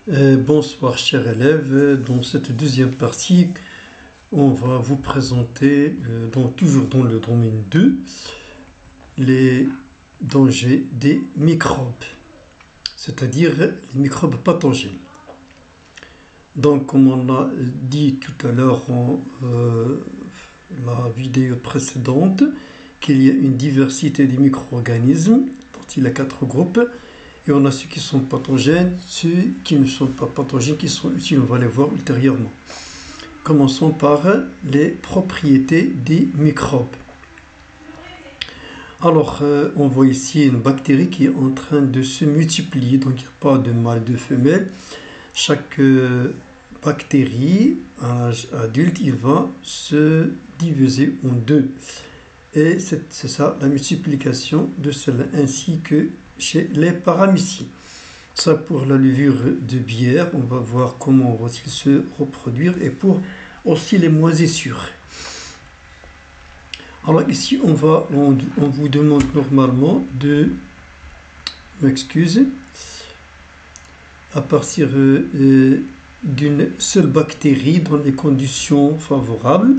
Bonsoir chers élèves, dans cette deuxième partie, on va vous présenter, toujours dans le domaine 2, les dangers des microbes, c'est-à-dire les microbes pathogènes. Donc comme on a dit tout à l'heure dans la vidéo précédente, qu'il y a une diversité des micro-organismes, dont il y a 4 groupes, et on a ceux qui sont pathogènes, ceux qui ne sont pas pathogènes, qui sont utiles, on va les voir ultérieurement. Commençons par les propriétés des microbes. Alors, on voit ici une bactérie qui est en train de se multiplier, donc il n'y a pas de mâle, de femelle. Chaque bactérie, à l'âge adulte, il va se diviser en deux. Et c'est ça la multiplication de cela, ainsi que chez les paramécies. Ça pour la levure de bière, on va voir comment va-t-il se reproduire, et pour aussi les moisissures. Alors ici on vous demande normalement de m'excuser à partir d'une seule bactérie dans les conditions favorables,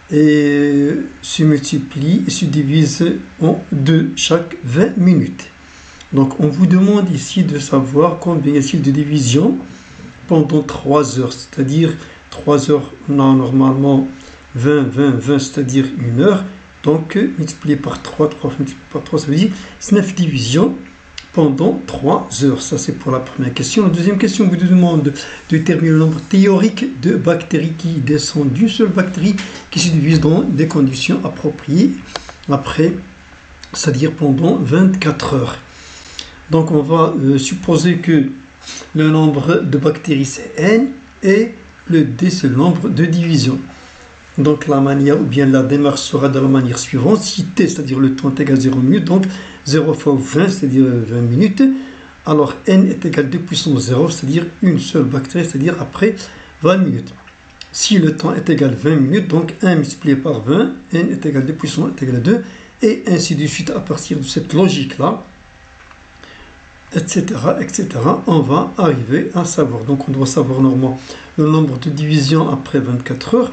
et se multiplie et se divise en deux chaque 20 minutes. Donc on vous demande ici de savoir combien y a-t-il de division pendant 3 heures, c'est-à-dire 3 heures, on a normalement 20, c'est-à-dire 1 heure, donc multiplié par 3, multiplié par 3, ça veut dire 9 divisions pendant 3 heures. Ça c'est pour la première question. La deuxième question vous demande de déterminer le nombre théorique de bactéries qui descendent d'une seule bactérie qui se divise dans des conditions appropriées après, c'est-à-dire pendant 24 heures. Donc on va supposer que le nombre de bactéries c'est n et le d c'est le nombre de divisions. Donc la manière ou bien la démarche sera de la manière suivante. Si t, c'est-à-dire le temps est égal à 0 minutes, donc 0 fois 20, c'est-à-dire 20 minutes. Alors n est égal à 2 puissance 0, c'est-à-dire une seule bactérie, c'est-à-dire après 20 minutes. Si le temps est égal à 20 minutes, donc 1 multiplié par 20, n est égal à 2 puissance est égal à 2, et ainsi de suite à partir de cette logique-là, etc., etc., on va arriver à savoir. Donc on doit savoir normalement le nombre de divisions après 24 heures.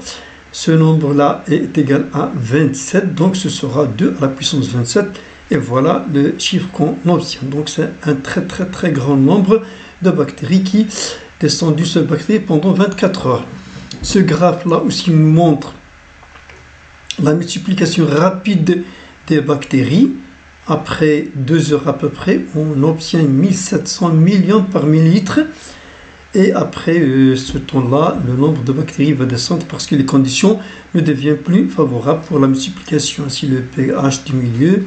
Ce nombre-là est égal à 27, donc ce sera 2 à la puissance 27, et voilà le chiffre qu'on obtient. Donc c'est un très grand nombre de bactéries qui descendent d'une seule bactérie pendant 24 heures. Ce graphe-là aussi nous montre la multiplication rapide des bactéries. Après 2 heures à peu près, on obtient 1700 millions par millilitre. Et après ce temps-là, le nombre de bactéries va descendre parce que les conditions ne deviennent plus favorables pour la multiplication. Ainsi le pH du milieu,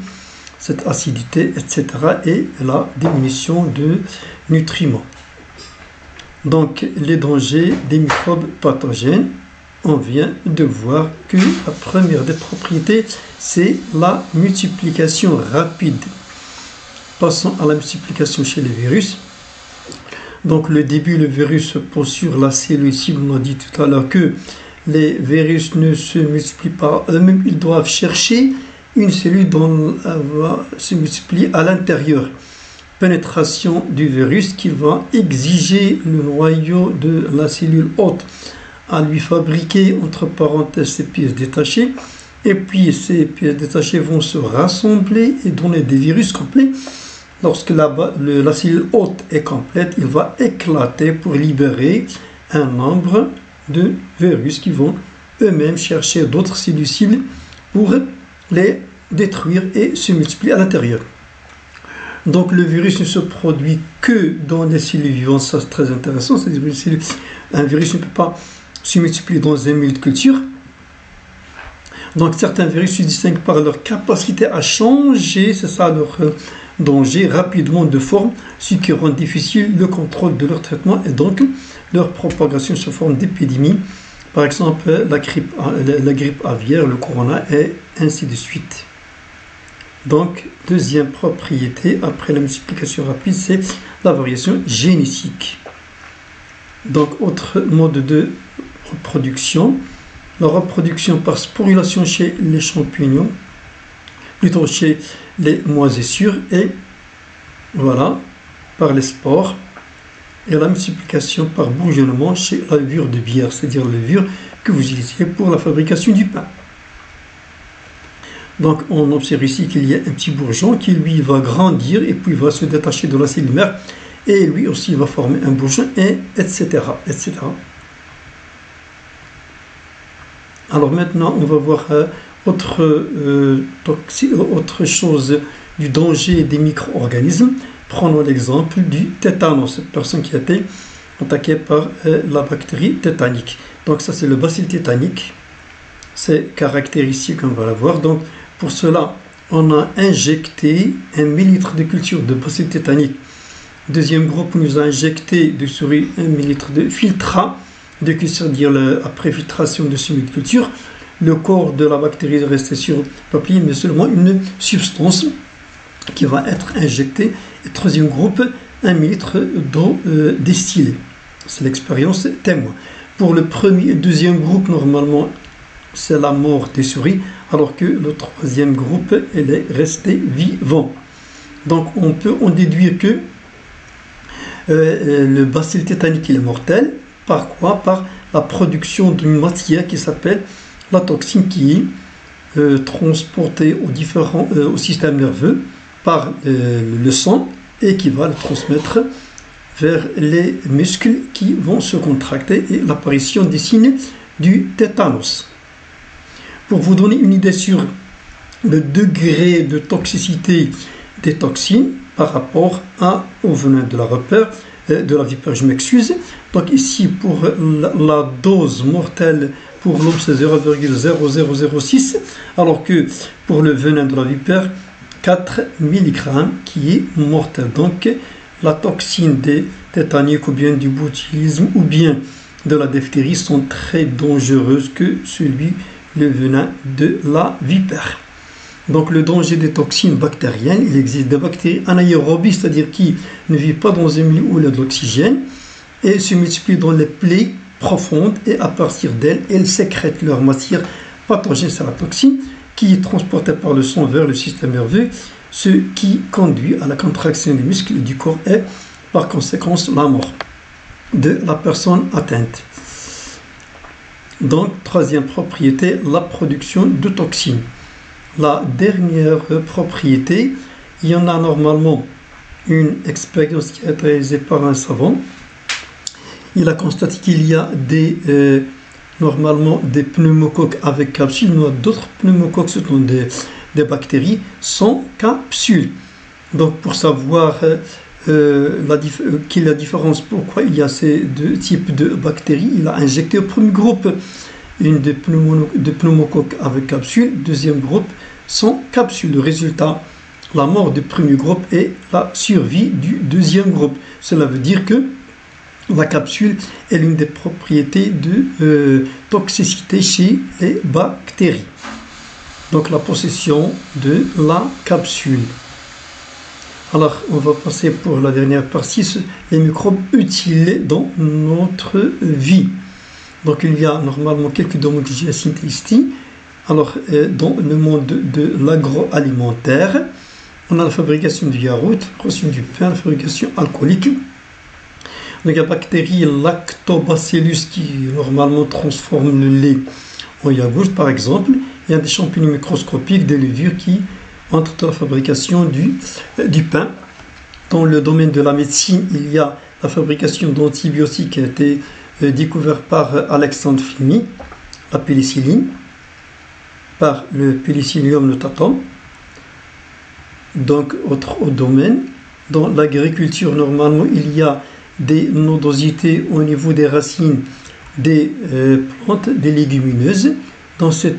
cette acidité, etc. et la diminution de nutriments. Donc les dangers des microbes pathogènes, on vient de voir que la première des propriétés, c'est la multiplication rapide. Passons à la multiplication chez les virus. Donc le début, le virus se pose sur la cellule cible. On a dit tout à l'heure que les virus ne se multiplient pas eux-mêmes, ils doivent chercher une cellule dont va se multiplier à l'intérieur. Pénétration du virus qui va exiger le noyau de la cellule hôte à lui fabriquer entre parenthèses ces pièces détachées, et puis ces pièces détachées vont se rassembler et donner des virus complets. Lorsque la cellule hôte est complète, il va éclater pour libérer un nombre de virus qui vont eux-mêmes chercher d'autres cellules cibles pour les détruire et se multiplier à l'intérieur. Donc le virus ne se produit que dans les cellules vivantes, ça c'est très intéressant. C'est-à-dire un virus ne peut pas se multiplier dans un milieu de culture. Donc certains virus se distinguent par leur capacité à changer, c'est ça leur danger, rapidement de forme, ce qui rend difficile le contrôle de leur traitement et donc leur propagation sous forme d'épidémie. Par exemple la grippe aviaire, le corona et ainsi de suite. Donc deuxième propriété après la multiplication rapide, c'est la variation génétique. Donc autre mode de reproduction, la reproduction par sporulation chez les champignons, plutôt chez les moisissures, et voilà, par les spores. et la multiplication par bourgeonnement chez la levure de bière, c'est-à-dire la levure que vous utilisez pour la fabrication du pain. Donc on observe ici qu'il y a un petit bourgeon qui lui va grandir et puis va se détacher de la cellule mère et lui aussi va former un bourgeon, et etc. etc. Alors maintenant on va voir autre chose du danger des micro-organismes. Prenons l'exemple du tétanos, cette personne qui a été attaquée par la bactérie tétanique. Donc ça c'est le bacille tétanique, c'est caractéristique, on va la voir. Donc pour cela on a injecté 1 millilitre de culture de bacille tétanique. Deuxième groupe nous a injecté de souris 1 millilitre de filtrat de culture, c'est-à-dire après filtration de semi-culture. Le corps de la bactérie est resté sur le papier, mais seulement une substance qui va être injectée. Et troisième groupe, 1 millilitre d'eau distillée. C'est l'expérience témoin. Pour le premier et deuxième groupe, normalement, c'est la mort des souris, alors que le troisième groupe, elle est restée vivant. Donc on peut en déduire que le bacille tétanique il est mortel. Par quoi? Par la production d'une matière qui s'appelle la toxine, qui est transportée au système nerveux par le sang et qui va le transmettre vers les muscles qui vont se contracter et l'apparition des signes du tétanos. Pour vous donner une idée sur le degré de toxicité des toxines par rapport au venin de la vipère, je m'excuse. Donc ici pour la dose mortelle pour l'homme c'est 0,0006, alors que pour le venin de la vipère 4 mg qui est mortel. Donc la toxine des tétaniques ou bien du botulisme ou bien de la diphtérie sont très dangereuses que le venin de la vipère. Donc le danger des toxines bactériennes, il existe des bactéries anaérobies, c'est-à-dire qui ne vivent pas dans un milieu où il y a de l'oxygène et se multiplient dans les plaies profondes, et à partir d'elles, elles sécrètent leur matière pathogène, c'est la toxine, qui est transportée par le sang vers le système nerveux, ce qui conduit à la contraction des muscles du corps et par conséquence la mort de la personne atteinte. Donc troisième propriété, la production de toxines. La dernière propriété, il y en a normalement une expérience qui a été réalisée par un savant. Il a constaté qu'il y a normalement des pneumocoques avec capsule, mais d'autres pneumocoques, ce sont des bactéries sans capsule. Donc pour savoir quelle est la différence, pourquoi il y a ces deux types de bactéries, il a injecté au premier groupe une de pneumocoques avec capsule, deuxième groupe sans capsule. Le résultat, la mort du premier groupe et la survie du deuxième groupe. Cela veut dire que la capsule est l'une des propriétés de toxicité chez les bactéries. Donc la possession de la capsule. Alors on va passer pour la dernière partie, les microbes utiles dans notre vie. Donc il y a normalement quelques domaines que j'ai cités ici. Alors dans le monde de l'agroalimentaire, on a la fabrication du yaourt, la fabrication du pain, la fabrication alcoolique. Donc il y a la bactérie Lactobacillus qui normalement transforme le lait en yaourt par exemple. Il y a des champignons microscopiques, des levures qui entrent dans la fabrication du pain. Dans le domaine de la médecine, il y a la fabrication d'antibiotiques qui a été découvert par Alexandre Fleming, la pénicilline, par le Penicillium notatum. Donc, autre domaine, dans l'agriculture, normalement, il y a des nodosités au niveau des racines des plantes, des légumineuses. Dans ces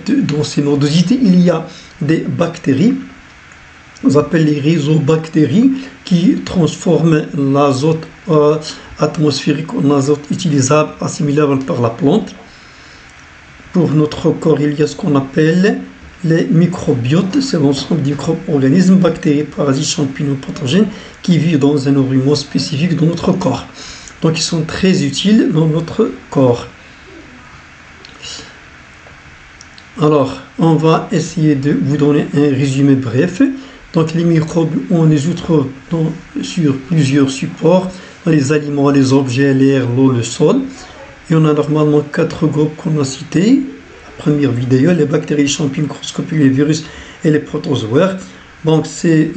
nodosités, il y a des bactéries, on appelle les rhizobactéries, qui transforment l'azote atmosphérique en azote utilisable, assimilable par la plante. Pour notre corps, il y a ce qu'on appelle les microbiotes, c'est l'ensemble des micro-organismes, bactéries, parasites, champignons, pathogènes qui vivent dans un environnement spécifique dans notre corps. Donc ils sont très utiles dans notre corps. Alors, on va essayer de vous donner un résumé bref. Donc les microbes, on les trouve sur plusieurs supports, les aliments, les objets, l'air, l'eau, le sol. Et on a normalement 4 groupes qu'on a cités. La première vidéo, les bactéries, les champignons microscopiques, les virus et les protozoaires. Donc ces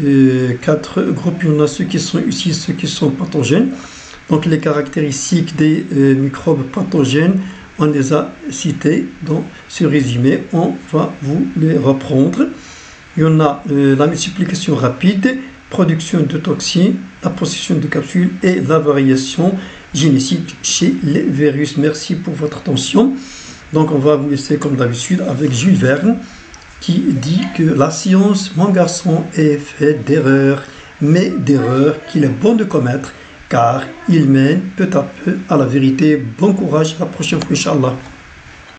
4 groupes, il y en a ceux qui sont ici, ceux qui sont pathogènes. Donc les caractéristiques des microbes pathogènes, on les a cités dans ce résumé. On va vous les reprendre. Il y en a la multiplication rapide, production de toxines, la possession de capsules et la variation génétique chez les virus. Merci pour votre attention. Donc on va vous laisser comme d'habitude avec Jules Verne qui dit que la science, mon garçon, est faite d'erreurs, mais d'erreurs qu'il est bon de commettre car il mène peu à peu à la vérité. Bon courage, à la prochaine fois, Inch'Allah.